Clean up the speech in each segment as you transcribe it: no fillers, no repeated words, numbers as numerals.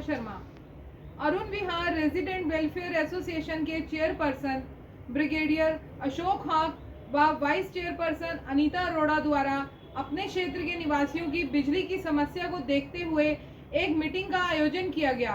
शर्मा, अरुण विहार resident welfare association के chairperson brigadier Ashok हाक व वाइस चेयरपर्सन अनीता अरोड़ा द्वारा अपने क्षेत्र के निवासियों की बिजली की समस्या को देखते हुए एक मीटिंग का आयोजन किया गया।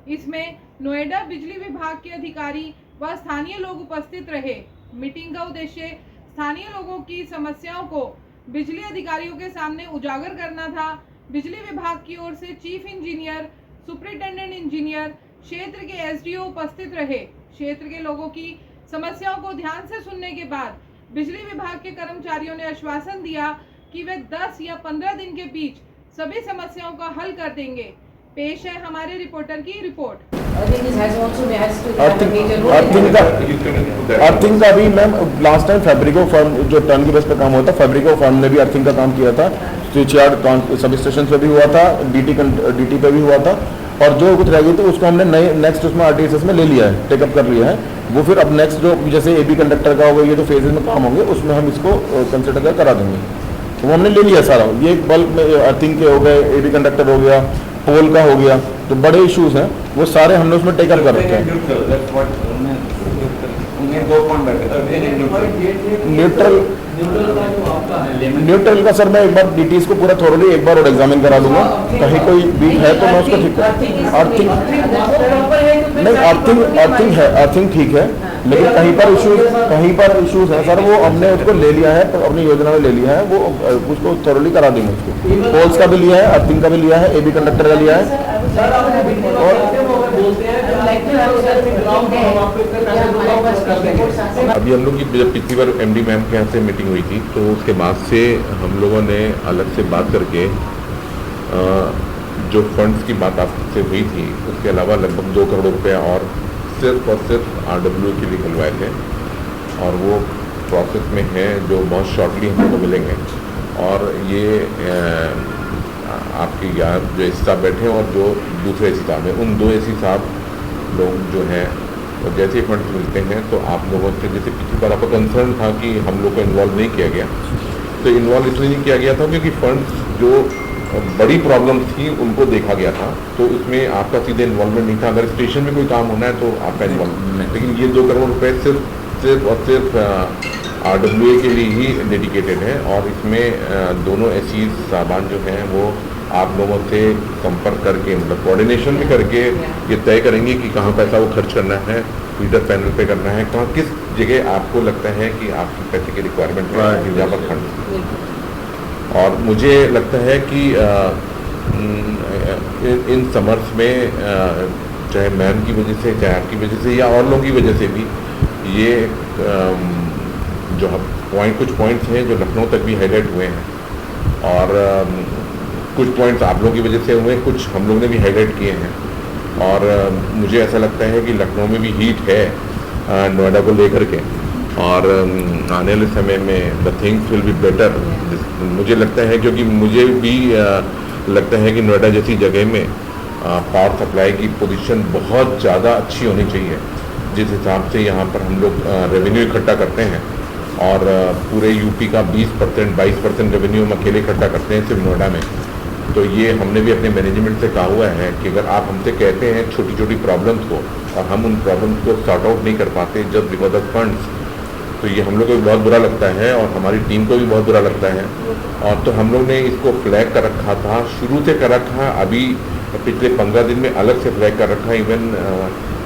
इसमें नोएडा बिजली विभाग के अधिकारी व स्थानीय लोग उपस्थित रहे। मीटिंग का उद्देश्य स्थानीय लोगों की समस्याओं को बिजली अधिकारियों के सामने उजागर करना था। बिजली विभाग की ओर से चीफ इंजीनियर, सुपरिटेंडेंट इंजीनियर, क्षेत्र के एसडीओ उपस्थित रहे। क्षेत्र के लोगों की समस्याओं को ध्यान से सुनने के बाद बिजली विभाग के कर्मचारियों ने आश्वासन दिया कि वे 10 या 15 दिन के बीच सभी समस्याओं का हल कर देंगे। पेश है हमारे रिपोर्टर की रिपोर्ट। अर्थिंग का भी मैम लास्ट टाइम फैब्रिको फर्म जो टर्न की बेस पे काम होता है, फैब्रिको फर्म ने भी अर्थिंग का काम किया था। स्विच यार्ड सब स्टेशन पे भी हुआ था, डीटी पे भी हुआ था, और जो कुछ रह गई थी उसको हमने नए नेक्स्ट उसमें आरटीएसएस में ले लिया है, टेकअप कर लिया है। वो फिर अब नेक्स्ट जो जैसे एबी कंडक्टर का होगा, ये जो फेजेज में काम होंगे उसमें हम इसको कंसिडर करा देंगे। तो वो हमने ले लिया सारा, ये बल्क में अर्थिंग के हो गए, एबी कंडक्टर हो गया, पोल का हो गया, जो बड़े इश्यूज हैं वो सारे हमने उसमें टेकअप कर रखे हैं। न्यूट्रल का सर मैं एक बार डीटीज को पूरा थोरोली एक बार और एग्जामिन करा दूंगा, कहीं कोई वीक है तो मैं उसको ठीक कर। अर्थिंग नहीं, अर्थिंग है, अर्थिंग ठीक है, लेकिन कहीं पर इश्यूज है सर, वो हमने उसको ले लिया है, तो अपनी योजना में ले लिया है, वो उसको थोरोली करा देंगे। उसको पोल्स का भी लिया है, अर्थिंग का भी लिया है, एबी कंडक्टर का लिया है। अभी हम लोग की जब पिछली बार एमडी मैम के यहाँ से मीटिंग हुई थी, तो उसके बाद से हम लोगों ने अलग से बात करके जो फंड्स की बात आपसे हुई थी, उसके अलावा लगभग 2 करोड़ रुपया और सिर्फ आरडब्ल्यू के लिए निकलवाए थे, और वो प्रोसेस में है, जो बहुत शॉर्टली हम लोग को मिलेंगे। और ये आपके यहाँ जो एसी साहब बैठे हैं और जो दूसरे एसी साहब हैं, उन 2 एसी साहब लोग जो हैं, तो जैसे ही फंड्स मिलते हैं तो आप लोगों से, जैसे पिछली बार आपका कंसर्न था कि हम लोग को इन्वॉल्व नहीं किया गया, तो इन्वॉल्व इसलिए नहीं किया गया था क्योंकि फंड्स जो बड़ी प्रॉब्लम थी उनको देखा गया था, तो उसमें आपका सीधे इन्वॉल्वमेंट नहीं था। अगर स्टेशन में कोई काम होना है तो आपका इन्वॉल्वमेंट, लेकिन ये 2 करोड़ रुपये सिर्फ आरडब्ल्यूए के लिए ही डेडिकेटेड है, और इसमें दोनों एसी साहबान जो हैं वो आप लोगों से संपर्क करके, मतलब कोऑर्डिनेशन भी करके ये तय करेंगे कि कहाँ पैसा वो खर्च करना है, फीडर पैनल पे करना है, कहाँ किस जगह आपको लगता है कि आपकी पैसे की रिक्वायरमेंट है जहाँ पर फंड। और मुझे लगता है कि इन समर्स में चाहे मैम की वजह से, चाहे आपकी वजह से, या और लोगों की वजह से भी, ये जो कुछ पॉइंट्स हैं जो लखनऊ तक भी हाईलाइट हुए हैं, और कुछ पॉइंट्स आप लोगों की वजह से हुए, कुछ हम लोग ने भी हाईलाइट किए हैं। और मुझे ऐसा लगता है कि लखनऊ में भी हीट है नोएडा को लेकर के, और आने वाले समय में the things will be better, मुझे लगता है, क्योंकि मुझे भी लगता है कि नोएडा जैसी जगह में पावर सप्लाई की पोजीशन बहुत ज़्यादा अच्छी होनी चाहिए। जिस हिसाब से यहाँ पर हम लोग रेवेन्यू इकट्ठा करते हैं, और पूरे यूपी का 20% 22% रेवेन्यू हम अकेले इकट्ठा करते हैं सिर्फ नोएडा में, तो ये हमने भी अपने मैनेजमेंट से कहा हुआ है कि अगर आप हमसे कहते हैं छोटी छोटी प्रॉब्लम्स को, और हम उन प्रॉब्लम्स को सॉर्ट आउट नहीं कर पाते जस्ट बिकॉज ऑफ फंड्स, तो ये हम लोग को भी बहुत बुरा लगता है, और हमारी टीम को भी बहुत बुरा लगता है। और तो हम लोग ने इसको फ्लैग कर रखा था, शुरू से कर रखा, अभी पिछले 15 दिन में अलग से फ्लैग कर रखा। इवन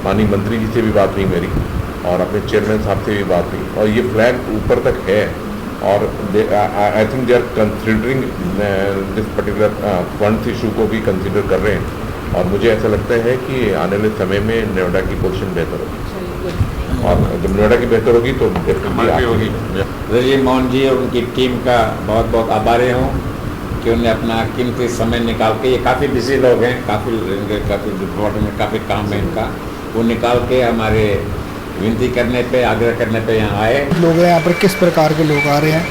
माननीय मंत्री जी से भी बात हुई मेरी, और अपने चेयरमैन साहब से भी बात हुई, और ये फ्लैग ऊपर तक है, और I think they are considering this particular funds issue को भी कंसिडर कर रहे हैं, और मुझे ऐसा लगता है कि आने वाले समय में नोएडा की पोजीशन बेहतर होगी, और जब नोएडा की बेहतर होगी तो डेफिनेटली होगी। रजीब मोहन जी और उनकी टीम का बहुत बहुत आभारी हूँ कि उन्हें अपना कीमती समय निकाल के, ये काफ़ी बिजी लोग हैं, काफ़ी रिपोर्ट में काफ़ी काम है इनका, वो निकाल के हमारे विनती करने पे, आग्रह करने पे यहाँ आए। लोग हैं यहाँ पर, किस प्रकार के लोग आ रहे हैं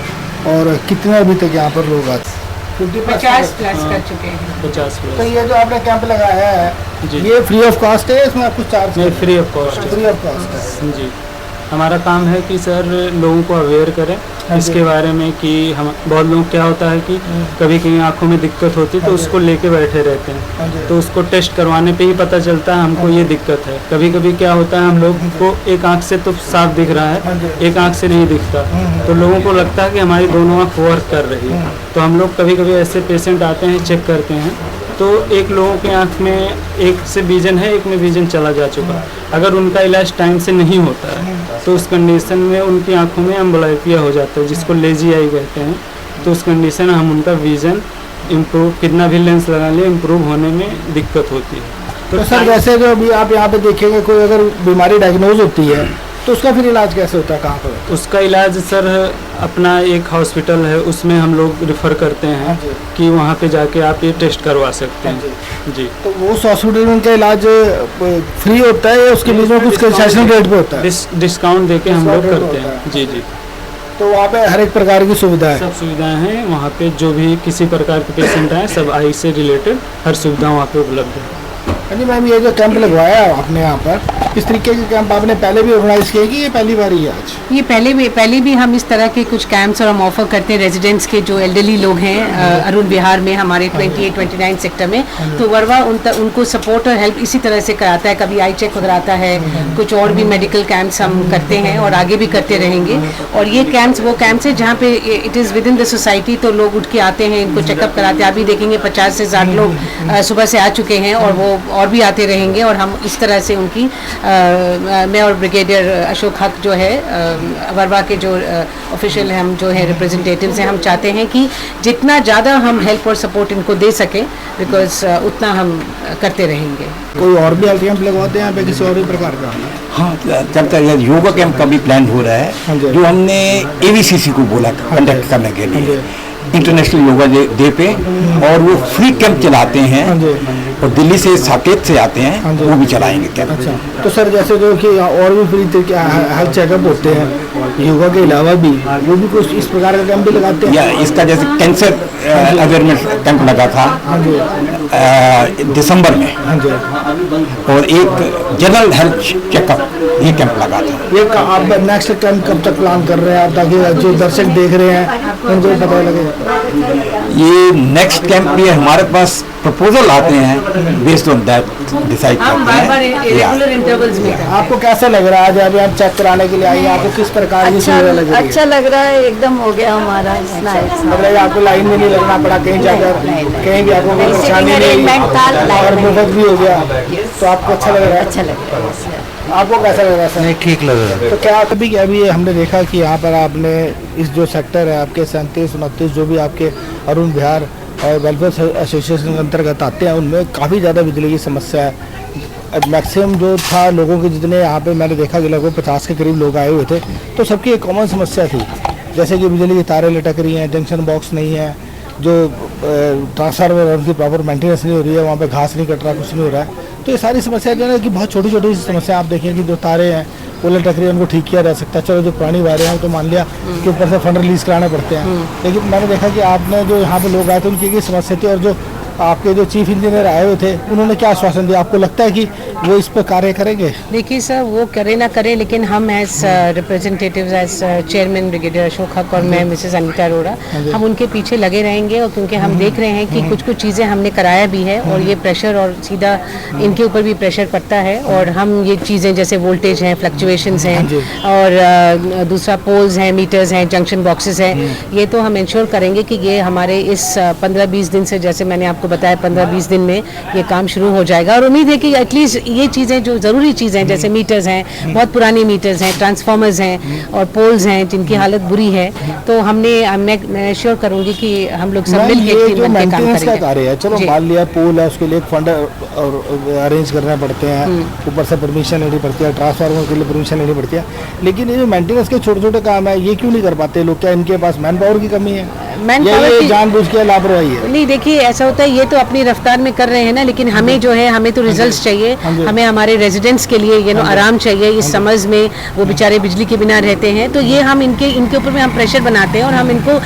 और कितने अभी तक यहाँ पर लोग आते हैं? 50 प्लस कर चुके हैं। 50 प्लस। तो ये जो आपने कैंप लगाया है, ये फ्री ऑफ कॉस्ट है, इसमें कुछ charge? Free of cost. Free of cost है जी। हमारा काम है कि सर लोगों को अवेयर करें इसके बारे में कि हम बहुत लोग क्या होता है कि कभी कहीं आंखों में दिक्कत होती है तो उसको लेके बैठे रहते हैं, तो उसको टेस्ट करवाने पे ही पता चलता है हमको ये दिक्कत है। कभी कभी क्या होता है हम लोग को एक आंख से तो साफ दिख रहा है, एक आंख से नहीं दिखता, तो लोगों को लगता है कि हमारी दोनों आंख वर्क कर रही है। तो हम लोग कभी कभी ऐसे पेशेंट आते हैं, चेक करते हैं, तो एक लोगों के आंख में एक से विजन है, एक में विजन चला जा चुका है। अगर उनका इलाज टाइम से नहीं होता है तो उस कंडीशन में उनकी आंखों में एम्ब्लाइपिया हो जाता है, जिसको लेजी आई कहते हैं। तो उस कंडीशन में हम उनका विजन इम्प्रूव, कितना भी लेंस लगा ले, इम्प्रूव होने में दिक्कत होती है। तो सर जैसे जो अभी आप यहाँ पे देखेंगे कोई अगर बीमारी डायग्नोज होती है तो उसका फिर इलाज कैसे होता है, कहाँ पर? उसका इलाज सर अपना एक हॉस्पिटल है, उसमें हम लोग रिफ़र करते हैं कि वहाँ पे जाके आप ये टेस्ट करवा सकते हैं जी। तो वो उस हॉस्पिटल में उनका इलाज फ्री होता है या उसके बीच में कुछ कंसेशन रेट पे होता है? डिस्काउंट देके हम लोग करते हैं जी जी। तो वहाँ पे हर एक प्रकार की सुविधा है? सब सुविधाएं हैं वहाँ पे, जो भी किसी प्रकार के पेशेंट आए सब आई से रिलेटेड हर सुविधा वहाँ पे उपलब्ध है। जी मैम, ये जो कैंप लगवाया आपने यहाँ पर, इस तरीके के कैंप आपने पहले भी ऑर्गेनाइज किए कि ये पहली बार ही है आज? ये पहले भी हम इस तरह के कुछ कैंप्स और हम ऑफर करते हैं रेजिडेंट्स के जो एल्डरली लोग हैं अरुण विहार में हमारे 28-29 सेक्टर में। तो वर्वा उनको सपोर्ट और हेल्प इसी तरह से कराता है, कभी आई चेक कराता है, कुछ और भी मेडिकल कैंप्स हम करते हैं और आगे भी करते रहेंगे। और ये कैंप्स वो कैंप्स है जहाँ पे it is with in the society, तो लोग उठ के आते हैं, इनको चेकअप कराते हैं। अभी देखेंगे 50 से 60 लोग सुबह से आ चुके हैं और वो और भी आते रहेंगे। और हम इस तरह से उनकी मैं और ब्रिगेडियर अशोक हक जो है वर्वा के जो ऑफिशियल हम जो है रिप्रेजेंटेटिव्स हैं, हम चाहते हैं कि जितना ज़्यादा हम हेल्प और सपोर्ट इनको दे सकें, बिकॉज उतना हम करते रहेंगे। कोई और भी हेल्थ कैंप लगवाते हैं यहाँ पे किसी और भी प्रकार का? हाँ, चलता है। योगा कैंप का भी प्लान हो रहा है जो हमने AVCC को बोला कंडक्ट करने के लिए, इंटरनेशनल योगा डे पे, और वो फ्री कैंप चलाते हैं और दिल्ली से साकेत से आते हैं, वो भी चलाएंगे कैंप। अच्छा, तो सर जैसे जो कि और भी फ्री तरीके हेल्थ चेकअप होते हैं योगा के अलावा भी, वो भी कुछ इस प्रकार का कैंप भी लगाते हैं? या इसका जैसे कैंसर अवेयरनेस कैंप लगा था दिसंबर में, और एक जनरल हेल्थ चेकअप ये कैंप लगा था। ये आप नेक्स्ट कैंप कब तक प्लान कर रहे हैं आप, ताकि जो दर्शक देख रहे हैं उनको पता लगे? ये नेक्स्ट कैंप भी हमारे पास प्रपोजल आते हैं, बेस्ड ऑन दैट डिसाइड करते हैं। आपको कैसा लग रहा है जब आप चेक कराने के लिए आई, आपको किस प्रकार की सुविधा लग रही है? अच्छा लग रहा है, एकदम हो गया हमारा। मतलब आपको लाइन में नहीं लगना पड़ा, कहीं जाकर कहीं भी आपको कोई परेशानी नहीं और मुफ्त भी हो गया, तो आपको अच्छा लग रहा है? अच्छा लग रहा है। आपको कैसा लग रहा है? नहीं, ठीक लग रहा है। तो क्या अभी हमने देखा कि यहाँ पर आपने इस जो सेक्टर है आपके 37-29 जो भी आपके अरुण विहार और वेलफेयर एसोसिएशन के अंतर्गत आते हैं, उनमें काफ़ी ज़्यादा बिजली की समस्या है। मैक्सिमम जो था लोगों के, जितने यहाँ पे मैंने देखा कि लगभग 50 के करीब लोग आए हुए थे, तो सबकी एक कॉमन समस्या थी, जैसे कि बिजली की तारें लटक रही हैं, जंक्शन बॉक्स नहीं है, जो ट्रांसफार्मर उनकी प्रॉपर मेंटेनेंस नहीं हो रही है, वहाँ पे घास नहीं कट रहा, कुछ नहीं हो रहा है। तो ये सारी समस्या जो है कि बहुत छोटी छोटी समस्या आप देखिए कि जो तारे हैं वो लटक रही है, उनको ठीक किया जा सकता है। चलो जो पुरानी वायरें हैं तो मान लिया कि ऊपर से फंड रिलीज कराने पड़ते हैं, लेकिन मैंने देखा कि आपने जो यहाँ पे लोग आए थे उनकी ये समस्या थी, और जो आपके जो चीफ इंजीनियर आए हुए थे उन्होंने क्या आश्वासन दिया? आपको लगता है कि वो इस पर कार्य करेंगे? देखिए सर, वो करे ना करे, लेकिन हम as representatives, as chairman brigadier Ashok Haq और मैं मिसेस अनीता अरोड़ा, हम उनके पीछे लगे रहेंगे। और क्योंकि हम देख रहे हैं कि कुछ चीज़ें हमने कराया भी है और ये प्रेशर और सीधा इनके ऊपर भी प्रेशर पड़ता है, और हम ये चीज़ें जैसे वोल्टेज हैं, फ्लक्चुएशंस हैं, और दूसरा पोल्स हैं, मीटर्स हैं, जंक्शन बॉक्सेस हैं, ये तो हम इंश्योर करेंगे कि ये हमारे इस 15-20 दिन से, जैसे मैंने आपको बताया 15-20 दिन में ये काम शुरू हो जाएगा। और उम्मीद है कि एटलीस्ट ये चीज़ें जो ज़रूरी चीज़ें जैसे मीटर्स हैं, बहुत पुरानी मीटर्स हैं, ट्रांसफार्मर्स हैं और पोल्स हैं जिनकी हालत बुरी है, तो मैं श्योर करूँगी कि हम लोग सब मिल के काम करेंगे। कार्य है, चलो मान लिया पोल है, उसके लिए एक फंड अरेंज करने पड़ते हैं, ऊपर से परमिशन लेनी पड़ती है, ट्रांसफार्मर के लिए परमिशन लेनी पड़ती है, लेकिन ये जो मेंटेनेंस के छोटे छोटे काम है ये क्यों नहीं कर पाते लोग? क्या इनके पास मैन पावर की कमी है? मैन या पावर ये की जानबूझ के लापरवाही है? नहीं, देखिए ऐसा होता है, ये तो अपनी रफ्तार में कर रहे हैं ना, लेकिन हमें जो है, हमें तो रिजल्ट्स चाहिए, हमें हमारे रेजिडेंट्स के लिए आराम चाहिए। इस समझ में वो बेचारे बिजली के बिना रहते हैं, तो ये हम इनके ऊपर में हम प्रेशर बनाते हैं और हम इनको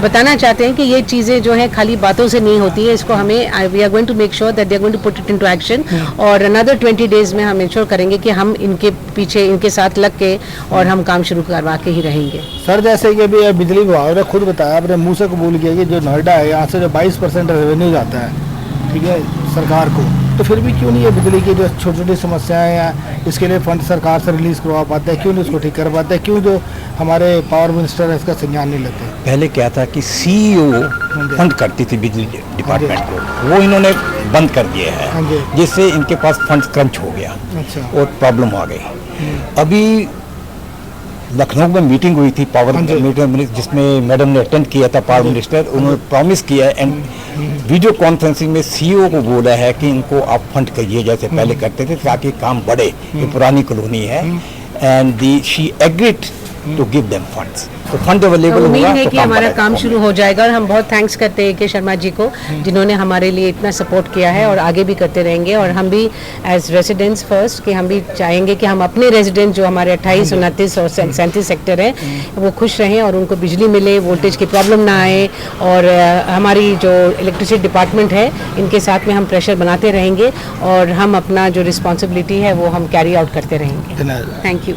बताना चाहते हैं कि ये चीज़ें जो है खाली बातों से नहीं होती है, इसको हमें we are going to make sure that they are going to put it into action, और अनदर 20 डेज में हम इंश्योर करेंगे कि हम इनके पीछे, इनके साथ लग के और हम काम शुरू करवा के ही रहेंगे। सर, जैसे कि अभी बिजली विभाग ने खुद बताया, अपने मुंह से कबूल किया कि जो नोएडा है, यहाँ से जो 22% रेवेन्यू जाता है, ठीक है, सरकार को, तो फिर भी क्यों नहीं ये बिजली की जो छोटी छोटी समस्याएं हैं, इसके लिए फंड सरकार से रिलीज करवा पाते हैं, क्यों नहीं उसको ठीक कर पाते हैं, क्यों जो हमारे पावर मिनिस्टर है इसका संज्ञान नहीं लेते? पहले क्या था कि CEO फंड करती थी बिजली डिपार्टमेंट को, वो इन्होंने बंद कर दिया है, जिससे इनके पास फंड क्रंच हो गया और प्रॉब्लम आ गई। अभी लखनऊ में मीटिंग हुई थी, पावर मीटिंग, जिसमें मैडम ने अटेंड किया था, पावर मिनिस्टर, उन्होंने प्रॉमिस किया एंड वीडियो कॉन्फ्रेंसिंग में CEO को बोला है कि इनको आप फंड करिए जैसे पहले करते थे, ताकि काम बढ़े। ये पुरानी कॉलोनी है and she agreed to give them funds, तो फंड अवेलेबल उम्मीद होगा है तो कि हमारा काम शुरू हो जाएगा, और हम बहुत थैंक्स करते हैं के शर्मा जी को, जिन्होंने हमारे लिए इतना सपोर्ट किया है और आगे भी करते रहेंगे। और हम भी एज रेजिडेंट्स फर्स्ट, कि हम भी चाहेंगे कि हम अपने रेजिडेंट जो हमारे 28, 29 और 37 सेक्टर है, वो खुश रहें और उनको बिजली मिले, वोल्टेज की प्रॉब्लम ना आए, और हमारी जो इलेक्ट्रिसिटी डिपार्टमेंट है, इनके साथ में हम प्रेशर बनाते रहेंगे और हम अपना जो रिस्पॉन्सिबिलिटी है वो हम कैरी आउट करते रहेंगे। Thank you.